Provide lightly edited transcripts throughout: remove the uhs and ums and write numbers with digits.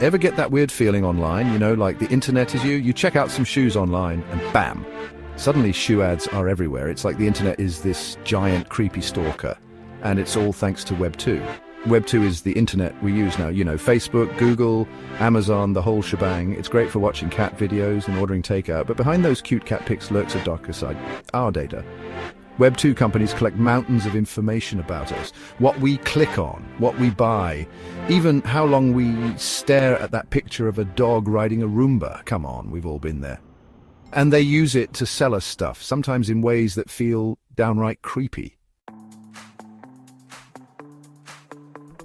Ever get that weird feeling online, like the internet is you? You check out some shoes online and bam, suddenly shoe ads are everywhere. It's like the internet is this giant creepy stalker, and it's all thanks to Web2. Web2 is the internet we use now, Facebook, Google, Amazon, the whole shebang. It's great for watching cat videos and ordering takeout, but behind those cute cat pics lurks a darker side, our data. Web2 companies collect mountains of information about us, what we click on, what we buy, even how long we stare at that picture of a dog riding a Roomba. Come on, we've all been there. And they use it to sell us stuff, sometimes in ways that feel downright creepy.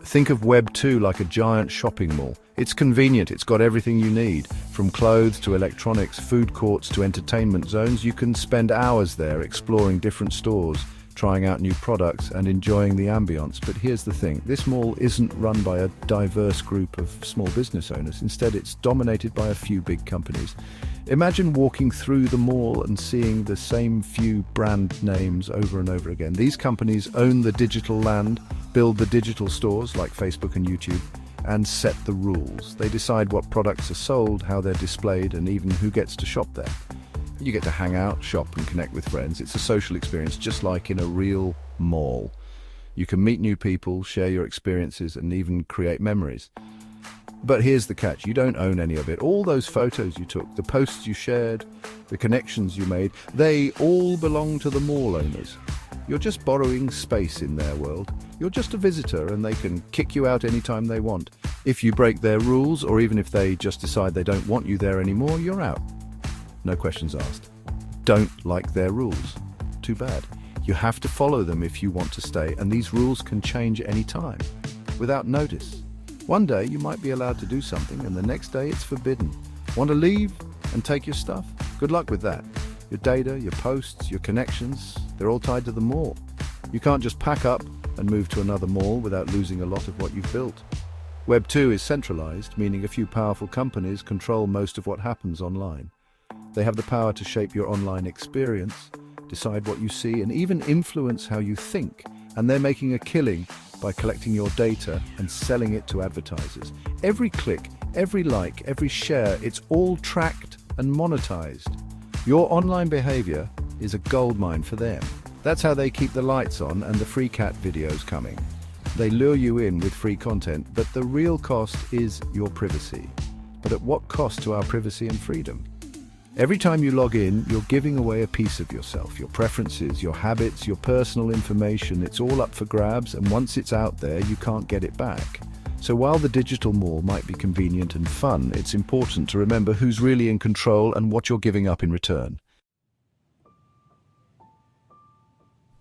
Think of Web2 like a giant shopping mall. It's convenient, it's got everything you need. From clothes to electronics, food courts to entertainment zones, you can spend hours there exploring different stores, trying out new products and enjoying the ambience. But here's the thing, this mall isn't run by a diverse group of small business owners. Instead, it's dominated by a few big companies. Imagine walking through the mall and seeing the same few brand names over and over again. These companies own the digital land, build the digital stores like Facebook and YouTube, and set the rules. They decide what products are sold, how they're displayed, and even who gets to shop there. You get to hang out, shop, and connect with friends. It's a social experience just like in a real mall. You can meet new people, share your experiences, and even create memories. But here's the catch, you don't own any of it. All those photos you took, the posts you shared, the connections you made, they all belong to the mall owners. You're just borrowing space in their world. You're just a visitor and they can kick you out anytime they want. If you break their rules, or even if they just decide they don't want you there anymore, you're out. No questions asked. Don't like their rules. Too bad. You have to follow them if you want to stay, and these rules can change any time, without notice. One day you might be allowed to do something and the next day it's forbidden. Want to leave and take your stuff? Good luck with that. Your data, your posts, your connections, they're all tied to the mall. You can't just pack up and move to another mall without losing a lot of what you've built. Web2 is centralized, meaning a few powerful companies control most of what happens online. They have the power to shape your online experience, decide what you see, and even influence how you think. And they're making a killing by collecting your data and selling it to advertisers. Every click, every like, every share, it's all tracked and monetized. Your online behavior is a goldmine for them. That's how they keep the lights on and the free cat videos coming. They lure you in with free content, but the real cost is your privacy. But at what cost to our privacy and freedom? Every time you log in, you're giving away a piece of yourself, your preferences, your habits, your personal information. It's all up for grabs, and once it's out there, you can't get it back. So while the digital mall might be convenient and fun, it's important to remember who's really in control and what you're giving up in return.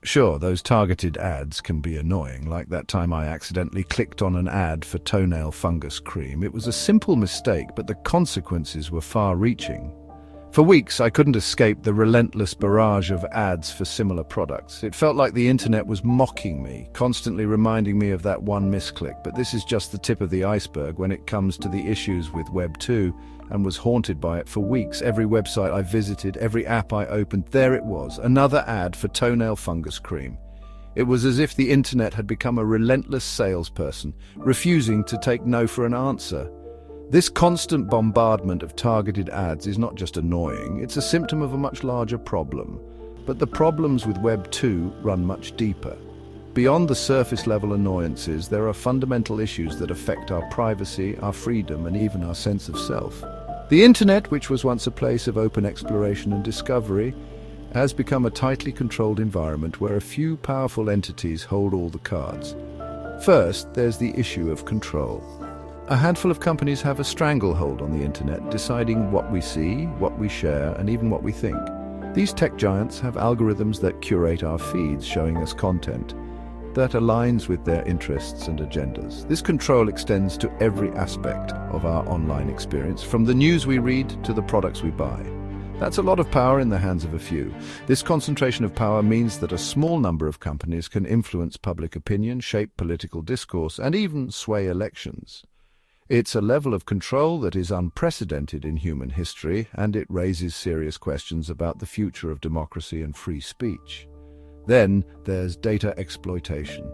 Sure, those targeted ads can be annoying, like that time I accidentally clicked on an ad for toenail fungus cream. It was a simple mistake, but the consequences were far-reaching. For weeks, I couldn't escape the relentless barrage of ads for similar products. It felt like the internet was mocking me, constantly reminding me of that one misclick. But this is just the tip of the iceberg when it comes to the issues with Web2, and was haunted by it for weeks. Every website I visited, every app I opened, there it was, another ad for toenail fungus cream. It was as if the internet had become a relentless salesperson, refusing to take no for an answer. This constant bombardment of targeted ads is not just annoying, it's a symptom of a much larger problem. But the problems with Web2 run much deeper. Beyond the surface-level annoyances, there are fundamental issues that affect our privacy, our freedom, and even our sense of self. The internet, which was once a place of open exploration and discovery, has become a tightly controlled environment where a few powerful entities hold all the cards. First, there's the issue of control. A handful of companies have a stranglehold on the internet, deciding what we see, what we share, and even what we think. These tech giants have algorithms that curate our feeds, showing us content that aligns with their interests and agendas. This control extends to every aspect of our online experience, from the news we read to the products we buy. That's a lot of power in the hands of a few. This concentration of power means that a small number of companies can influence public opinion, shape political discourse, and even sway elections. It's a level of control that is unprecedented in human history, and it raises serious questions about the future of democracy and free speech. Then there's data exploitation.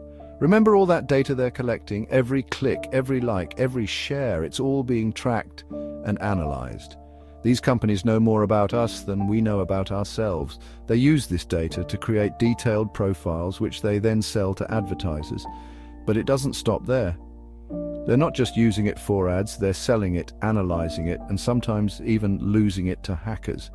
Remember all that data they're collecting? Every click, every like, every share, it's all being tracked and analyzed. These companies know more about us than we know about ourselves. They use this data to create detailed profiles which they then sell to advertisers. But it doesn't stop there. They're not just using it for ads, they're selling it, analyzing it, and sometimes even losing it to hackers.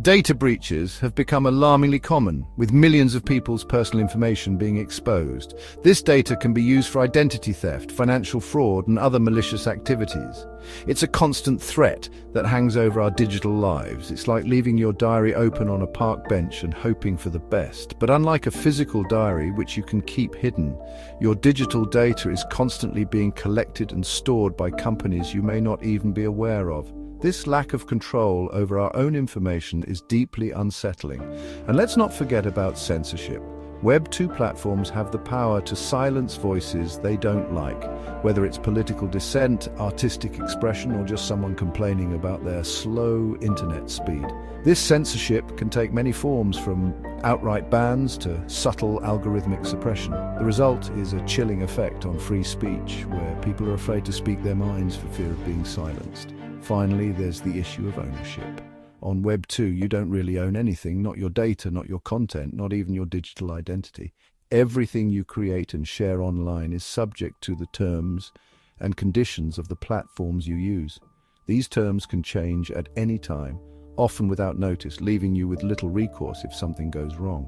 Data breaches have become alarmingly common, with millions of people's personal information being exposed. This data can be used for identity theft, financial fraud, and other malicious activities. It's a constant threat that hangs over our digital lives. It's like leaving your diary open on a park bench and hoping for the best. But unlike a physical diary, which you can keep hidden, your digital data is constantly being collected and stored by companies you may not even be aware of. This lack of control over our own information is deeply unsettling. And let's not forget about censorship. Web2 platforms have the power to silence voices they don't like, whether it's political dissent, artistic expression, or just someone complaining about their slow internet speed. This censorship can take many forms, from outright bans to subtle algorithmic suppression. The result is a chilling effect on free speech, where people are afraid to speak their minds for fear of being silenced. Finally, there's the issue of ownership. On Web2, you don't really own anything, not your data, not your content, not even your digital identity. Everything you create and share online is subject to the terms and conditions of the platforms you use. These terms can change at any time, often without notice, leaving you with little recourse if something goes wrong.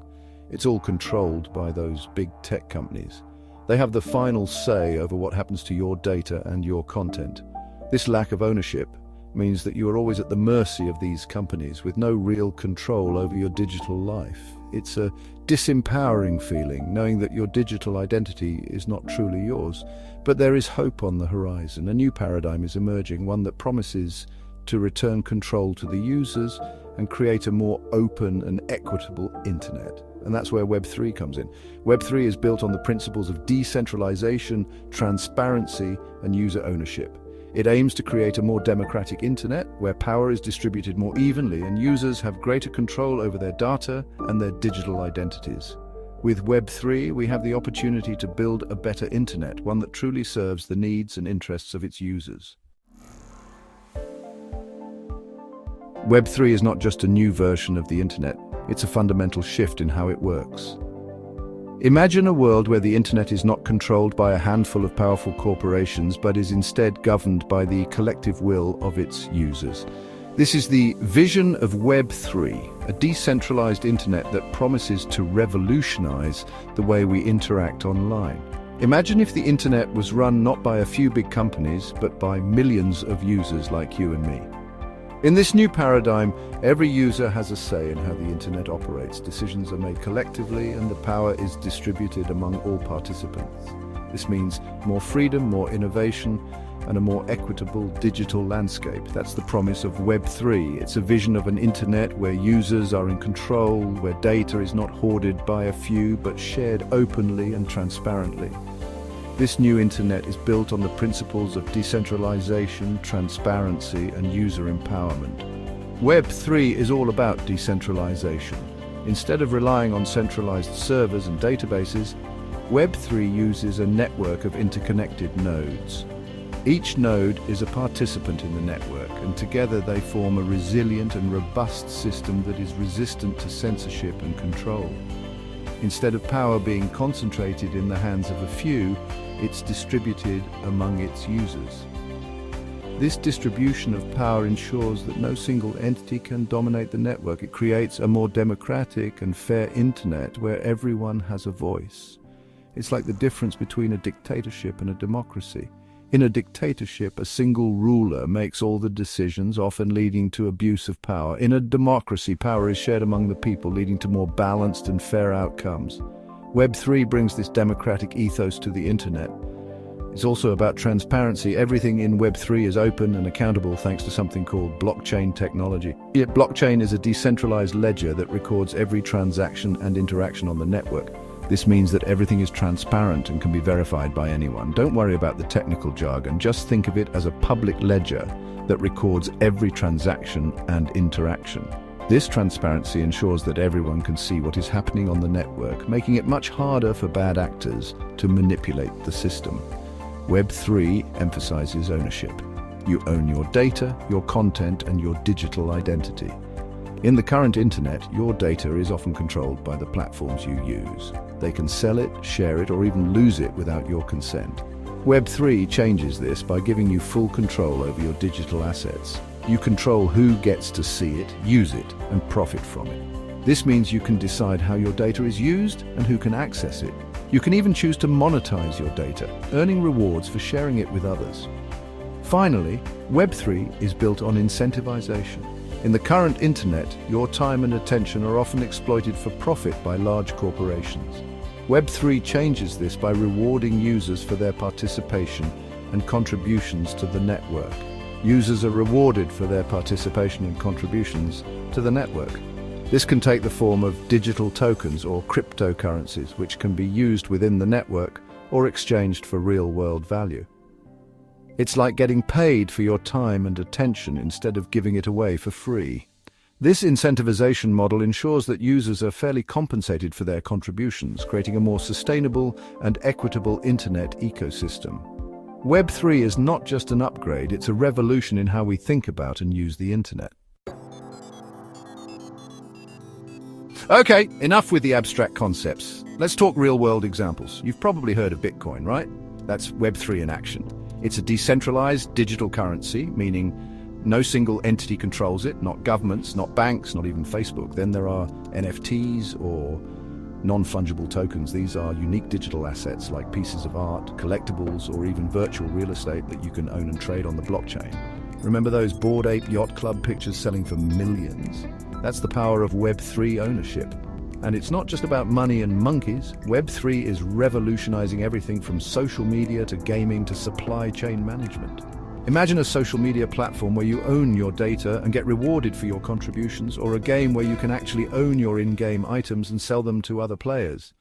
It's all controlled by those big tech companies. They have the final say over what happens to your data and your content. This lack of ownership means that you are always at the mercy of these companies with no real control over your digital life. It's a disempowering feeling, knowing that your digital identity is not truly yours. But there is hope on the horizon. A new paradigm is emerging, one that promises to return control to the users and create a more open and equitable internet. And that's where Web3 comes in. Web3 is built on the principles of decentralization, transparency, and user ownership. It aims to create a more democratic internet where power is distributed more evenly and users have greater control over their data and their digital identities. With Web3, we have the opportunity to build a better internet, one that truly serves the needs and interests of its users. Web3 is not just a new version of the internet, it's a fundamental shift in how it works. Imagine a world where the internet is not controlled by a handful of powerful corporations, but is instead governed by the collective will of its users. This is the vision of Web3, a decentralized internet that promises to revolutionize the way we interact online. Imagine if the internet was run not by a few big companies, but by millions of users like you and me. In this new paradigm, every user has a say in how the internet operates. Decisions are made collectively and the power is distributed among all participants. This means more freedom, more innovation, and a more equitable digital landscape. That's the promise of Web3. It's a vision of an internet where users are in control, where data is not hoarded by a few, but shared openly and transparently. This new internet is built on the principles of decentralization, transparency, and user empowerment. Web3 is all about decentralization. Instead of relying on centralized servers and databases, Web3 uses a network of interconnected nodes. Each node is a participant in the network, and together they form a resilient and robust system that is resistant to censorship and control. Instead of power being concentrated in the hands of a few, it's distributed among its users. This distribution of power ensures that no single entity can dominate the network. It creates a more democratic and fair internet where everyone has a voice. It's like the difference between a dictatorship and a democracy. In a dictatorship, a single ruler makes all the decisions, often leading to abuse of power. In a democracy, power is shared among the people, leading to more balanced and fair outcomes. Web3 brings this democratic ethos to the internet. It's also about transparency. Everything in Web3 is open and accountable thanks to something called blockchain technology. Yet blockchain is a decentralized ledger that records every transaction and interaction on the network. This means that everything is transparent and can be verified by anyone. Don't worry about the technical jargon, just think of it as a public ledger that records every transaction and interaction. This transparency ensures that everyone can see what is happening on the network, making it much harder for bad actors to manipulate the system. Web3 emphasizes ownership. You own your data, your content, and your digital identity. In the current internet, your data is often controlled by the platforms you use. They can sell it, share it, or even lose it without your consent. Web3 changes this by giving you full control over your digital assets. You control who gets to see it, use it, and profit from it. This means you can decide how your data is used and who can access it. You can even choose to monetize your data, earning rewards for sharing it with others. Finally, Web3 is built on incentivization. In the current internet, your time and attention are often exploited for profit by large corporations. Web3 changes this by rewarding users for their participation and contributions to the network. Users are rewarded for their participation and contributions to the network. This can take the form of digital tokens or cryptocurrencies, which can be used within the network or exchanged for real-world value. It's like getting paid for your time and attention instead of giving it away for free. This incentivization model ensures that users are fairly compensated for their contributions, creating a more sustainable and equitable internet ecosystem. Web3 is not just an upgrade, it's a revolution in how we think about and use the internet. Okay, enough with the abstract concepts. Let's talk real-world examples. You've probably heard of Bitcoin, right? That's Web3 in action. It's a decentralized digital currency, meaning no single entity controls it, not governments, not banks, not even Facebook. Then there are NFTs or non-fungible tokens. These are unique digital assets like pieces of art, collectibles, or even virtual real estate that you can own and trade on the blockchain. Remember those Bored Ape Yacht Club pictures selling for millions? That's the power of Web3 ownership. And it's not just about money and monkeys. Web3 is revolutionizing everything from social media to gaming to supply chain management. Imagine a social media platform where you own your data and get rewarded for your contributions, or a game where you can actually own your in-game items and sell them to other players.